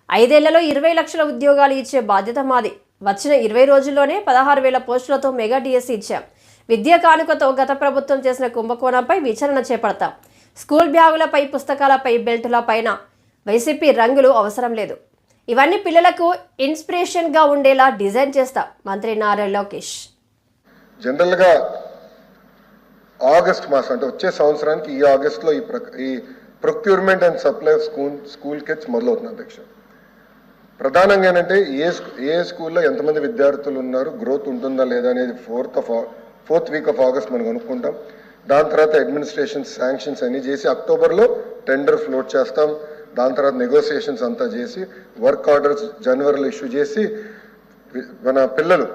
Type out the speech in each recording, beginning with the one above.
ఐదేళ్లలో 20 లక్షల ఉద్యోగాలు ఇచ్చే బాధ్యత మాది. వచ్చిన 20 రోజుల్లోనే 16,000 పోస్టులతో మెగా డిఎస్సి ఇచ్చాం. విద్యా కానుకతో గత ప్రభుత్వం చేసిన కుంభకోణంపై విచారణ చేపడతాం. స్కూల్ బ్యాగులపై, పుస్తకాలపై, బెల్టుల పైన వైసీపీ రంగులు అవసరం లేదు. ఇవన్నీ పిల్లలకు ఇన్స్పిరేషన్గా ఉండేలా డిజైన్ చేస్తాం. మంత్రి నారా లోకేష్. జనరల్గా ఆగస్ట్ మాసం అంటే వచ్చే సంవత్సరానికి ఈ ఆగస్టులో ఈ procurement and supply of school kits మొదలవుతుంది అధ్యక్ష. ప్రధానంగా ఏంటంటే ఏ స్కూల్లో ఎంతమంది విద్యార్థులు ఉన్నారు, గ్రోత్ ఉంటుందా లేదా అనేది ఫోర్త్ వీక్ ఆఫ్ ఆగస్ట్ మనం కనుక్కుంటాం. దాని తర్వాత అడ్మినిస్ట్రేషన్ శాంక్షన్స్ అన్ని చేసి అక్టోబర్లో టెండర్ ఫ్లోట్ చేస్తాం. దాని తర్వాత నెగోసియేషన్స్ అంతా చేసి వర్క్ ఆర్డర్స్ జనవరిలో ఇష్యూ చేసి మన పిల్లలు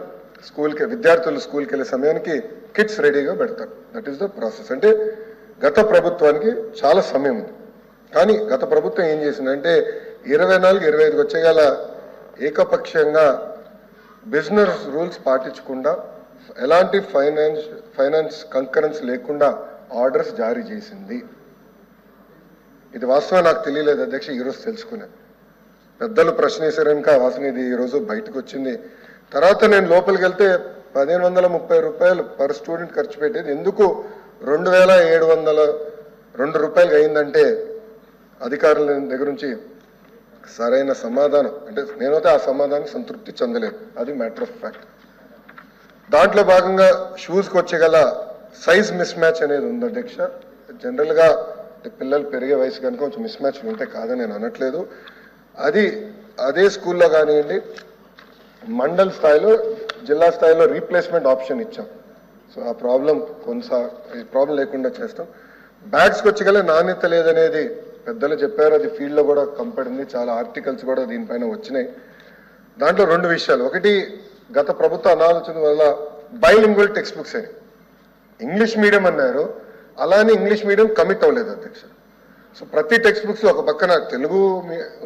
విద్యార్థులు స్కూల్కి వెళ్ళే సమయానికి కిట్స్ రెడీగా పెడతారు. That is the process. అంటే గత ప్రభుత్వానికి చాలా సమయం ఉంది. కానీ గత ప్రభుత్వం ఏం చేసిందంటే 24-25 వచ్చేగల ఏకపక్షంగా బిజినెస్ రూల్స్ పాటించకుండా ఎలాంటి ఫైనాన్స్ కంకరెన్స్ లేకుండా ఆర్డర్స్ జారీ చేసింది. ఇది వాస్తవం నాకు తెలియలేదు అధ్యక్ష, ఈరోజు తెలుసుకున్నాను. పెద్దలు ప్రశ్న వేశారు కనుక వాసన ఇది ఈరోజు బయటకు వచ్చింది. తర్వాత నేను లోపలికి వెళ్తే 1530 రూపాయలు పర్ స్టూడెంట్ ఖర్చు పెట్టేది ఎందుకు 2702 రూపాయలు అయిందంటే అధికారుల దగ్గర నుంచి సరైన సమాధానం అంటే నేనైతే ఆ సమాధానం సంతృప్తి చెందలేదు. అది మ్యాటర్ ఆఫ్ ఫ్యాక్ట్. దాంట్లో భాగంగా షూస్కి వచ్చేగల సైజ్ మిస్ మ్యాచ్ అనేది ఉంది అధ్యక్ష. జనరల్గా పిల్లలు పెరిగే వయసు కనుక కొంచెం మిస్ మ్యాచ్లు ఉంటే కాదని నేను అనట్లేదు. అదే స్కూల్లో కానివ్వండి, మండల్ స్థాయిలో, జిల్లా స్థాయిలో రీప్లేస్మెంట్ ఆప్షన్ ఇచ్చాం. సో ఆ ప్రాబ్లం ప్రాబ్లం లేకుండా చేస్తాం. బ్యాగ్స్కి వచ్చేగల నాణ్యత లేదనేది పెద్దలు చెప్పారు. అది ఫీల్డ్లో కూడా కంపడింది. చాలా ఆర్టికల్స్ కూడా దీనిపైన వచ్చినాయి. దాంట్లో 2 విషయాలు. ఒకటి, గత ప్రభుత్వ అనాలోచన వల్ల బైలింగ్వల్ టెక్స్ట్ బుక్స్ అని ఇంగ్లీష్ మీడియం అన్నారు. అలానే ఇంగ్లీష్ మీడియం కమిట్ అవ్వలేదు అధ్యక్ష. సో ప్రతి టెక్స్ట్ బుక్స్లో ఒక పక్కన తెలుగు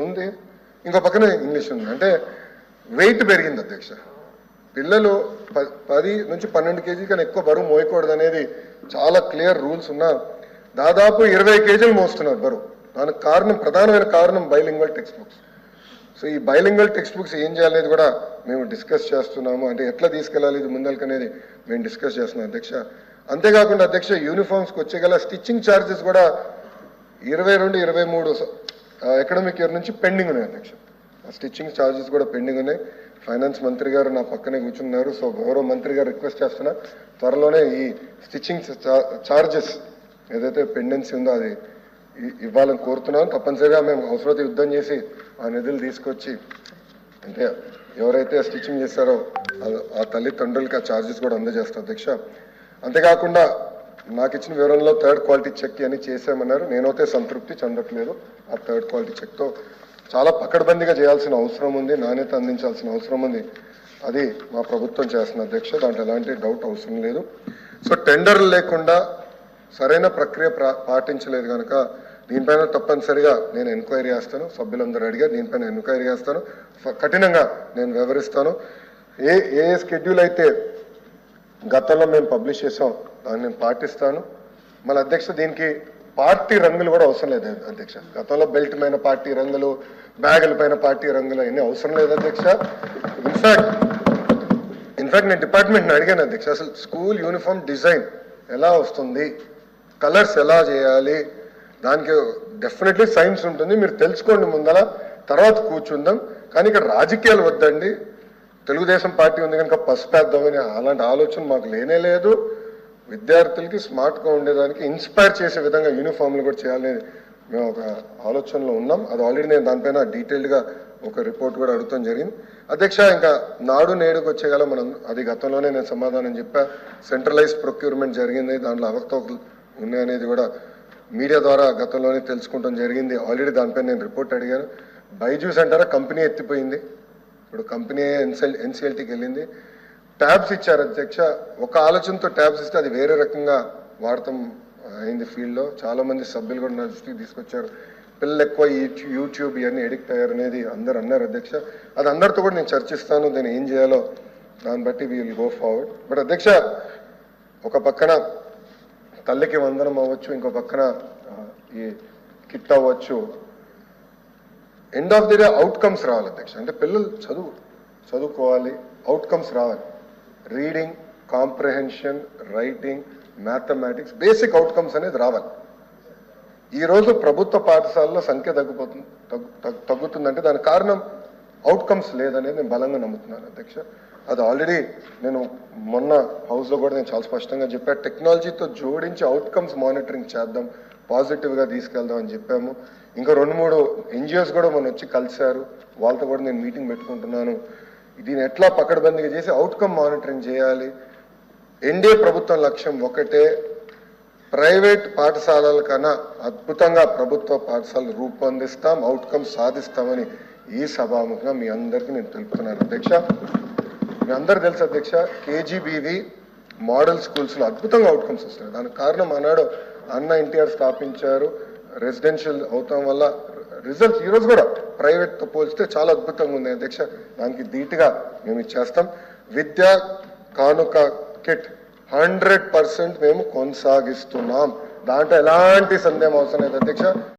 ఉంది, ఇంకో పక్కన ఇంగ్లీష్ ఉంది. అంటే వెయిట్ పెరిగింది అధ్యక్ష. పిల్లలు 10 నుంచి 12 కేజీ కన్నా ఎక్కువ బరువు మోయకూడదు అనేది చాలా క్లియర్ రూల్స్ ఉన్నా దాదాపు 20 కేజీలు మోస్తున్నారు బరువు. దానికి ప్రధానమైన కారణం బైలింగ్వల్ టెక్స్ట్ బుక్స్. సో ఈ బైలింగ్వల్ టెక్స్ట్ బుక్స్ ఏం చేయాలనేది కూడా మేము డిస్కస్ చేస్తున్నాము. అంటే ఎట్లా తీసుకెళ్ళాలి ఇది ముందరికి అనేది మేము డిస్కస్ చేస్తున్నాం అధ్యక్ష. అంతేకాకుండా అధ్యక్ష, యూనిఫామ్స్కి వచ్చేగల స్టిచ్చింగ్ ఛార్జెస్ కూడా 22-23 అకాడమిక్ ఇయర్ నుంచి పెండింగ్ ఉన్నాయి అధ్యక్ష. స్టిచ్చింగ్ ఛార్జెస్ కూడా పెండింగ్ ఉన్నాయి. ఫైనాన్స్ మంత్రి గారు నా పక్కనే కూర్చున్నారు. సో గౌరవ మంత్రి గారు రిక్వెస్ట్ చేస్తున్నా, త్వరలోనే ఈ స్టిచ్చింగ్ ఛార్జెస్ ఏదైతే పెండెన్సీ ఉందో అది ఇవ్వాలని కోరుతున్నాను. తప్పనిసరిగా మేము అవసరమైతే యుద్ధం చేసి ఆ నిధులు తీసుకొచ్చి అంటే ఎవరైతే స్టిచ్చింగ్ చేస్తారో ఆ తల్లిదండ్రులకి ఆ ఛార్జెస్ కూడా అందజేస్తాం అధ్యక్ష. అంతేకాకుండా నాకు ఇచ్చిన వివరంలో 3rd క్వాలిటీ చెక్ అని చేసామన్నారు. నేనైతే సంతృప్తి చెందట్లేదు. ఆ 3rd క్వాలిటీ చెక్తో చాలా పకడ్బందీగా చేయాల్సిన అవసరం ఉంది, నాణ్యత అందించాల్సిన అవసరం ఉంది. అది మా ప్రభుత్వం చేస్తున్న అధ్యక్ష, దాంట్లో ఎలాంటి డౌట్ అవసరం లేదు. సో టెండర్లు లేకుండా సరైన ప్రక్రియ పాటించలేదు కనుక దీనిపైన తప్పనిసరిగా నేను ఎంక్వైరీ చేస్తాను. సభ్యులందరూ అడిగారు, దీనిపైన ఎంక్వైరీ చేస్తాను. కఠినంగా నేను వివరిస్తాను. ఏ షెడ్యూల్ అయితే గతంలో మేము పబ్లిష్ చేసాం దాన్ని నేను పాటిస్తాను. మళ్ళీ అధ్యక్ష, దీనికి పార్టీ రంగులు కూడా అవసరం లేదు అధ్యక్ష. గతంలో బెల్ట్ పైన పార్టీ రంగులు, బ్యాగుల పైన పార్టీ రంగులు అవన్నీ అవసరం లేదు అధ్యక్ష. ఇన్ఫాక్ట్ నేను డిపార్ట్మెంట్ని అడిగాను అధ్యక్ష, అసలు స్కూల్ యూనిఫామ్ డిజైన్ ఎలా వస్తుంది, కలర్స్ ఎలా చేయాలి, దానికి డెఫినెట్లీ సైన్స్ ఉంటుంది, మీరు తెలుసుకోండి ముందర, తర్వాత కూర్చుందాం. కానీ ఇక్కడ రాజకీయాలు వద్దండి. తెలుగుదేశం పార్టీ ఉంది కనుక పసుపేద్దామని అలాంటి ఆలోచన మాకు లేనే లేదు. విద్యార్థులకి స్మార్ట్గా ఉండేదానికి ఇన్స్పైర్ చేసే విధంగా యూనిఫామ్లు కూడా చేయాలని మేము ఒక ఆలోచనలో ఉన్నాం. అది ఆల్రెడీ నేను దానిపైన డీటెయిల్డ్గా ఒక రిపోర్ట్ కూడా అడుగుతాం జరిగింది అధ్యక్ష. ఇంకా నాడు నేడుకు వచ్చేగల మనం అది గతంలోనే నేను సమాధానం చెప్పా. సెంట్రలైజ్ ప్రొక్యూర్మెంట్ జరిగింది, దాంట్లో అవకతవకలు ఉన్నాయనేది కూడా మీడియా ద్వారా గతంలోనే తెలుసుకుంటాం జరిగింది. ఆల్రెడీ దానిపైన నేను రిపోర్ట్ అడిగాను. బైజూస్ అంటారా కంపెనీ ఎత్తిపోయింది, ఇప్పుడు కంపెనీ ఎన్సిఎల్టీకి వెళ్ళింది. ట్యాబ్స్ ఇచ్చారు అధ్యక్ష. ఒక ఆలోచనతో ట్యాబ్స్ ఇస్తే అది వేరే రకంగా వాడటం అయింది ఫీల్డ్లో. చాలామంది సభ్యులు కూడా నా దృష్టికి తీసుకొచ్చారు. పిల్లలు ఎక్కువ యూట్యూబ్ ఇవన్నీ ఎడిక్ట్ అయ్యారు అనేది అందరు అన్నారు అధ్యక్ష. అది అందరితో కూడా నేను చర్చిస్తాను. దీన్ని ఏం చేయాలో దాన్ని బట్టి we will go forward. But అధ్యక్ష, ఒక పక్కన తల్లికి వందనం అవ్వచ్చు, ఇంకో పక్కన ఈ కిట్ అవ్వచ్చు. End of the day outcomes రావాలి అధ్యక్ష. అంటే పిల్లలు చదువుకోవాలి, అవుట్కమ్స్ రావాలి. Reading, comprehension, writing, mathematics, basic outcomes అనేది రావాలి. ఈరోజు ప్రభుత్వ పాఠశాలలో సంఖ్య తగ్గుతుందంటే దానికి కారణం అవుట్కమ్స్ లేదనేది నేను బలంగా నమ్ముతున్నాను అధ్యక్ష. అది ఆల్రెడీ నేను మొన్న హౌస్లో కూడా నేను చాలా స్పష్టంగా చెప్పాను. టెక్నాలజీతో జోడించి అవుట్కమ్స్ మానిటరింగ్ చేద్దాం, పాజిటివ్గా తీసుకెళ్దాం అని చెప్పాము. ఇంకా 2-3 NGOs కూడా మొన్న వచ్చి కలిశారు, వాళ్ళతో కూడా నేను మీటింగ్ పెట్టుకుంటున్నాను. దీన్ని ఎట్లా పకడ్బందీగా చేసి అవుట్కమ్ మానిటరింగ్ చేయాలి. ఎన్డీఏ ప్రభుత్వం లక్ష్యం ఒకటే, ప్రైవేట్ పాఠశాలల కన్నా అద్భుతంగా ప్రభుత్వ పాఠశాలలు రూపొందిస్తాం, అవుట్కమ్స్ సాధిస్తామని ఈ సభాముఖంగా మీ అందరికీ నేను తెలుపుతున్నాను అధ్యక్ష. మీ అందరు తెలుసు అధ్యక్ష, KGBV మోడల్ స్కూల్స్లో అద్భుతంగా అవుట్కమ్స్ వస్తున్నాయి. దానికి కారణం ఆనాడు అన్న NTR స్థాపించారు. రెసిడెన్షియల్ అవటం వల్ల రిజల్ట్స్ ఈరోజు కూడా ప్రైవేట్తో పోల్చితే చాలా అద్భుతంగా ఉంది అధ్యక్ష. దానికి ధీటుగా మేము ఇచ్చేస్తాం. విద్యా కానుక కిట్ 100% మేము కొనసాగిస్తున్నాం. దాంట్లో ఎలాంటి సందేహం అవసరం లేదు అధ్యక్ష.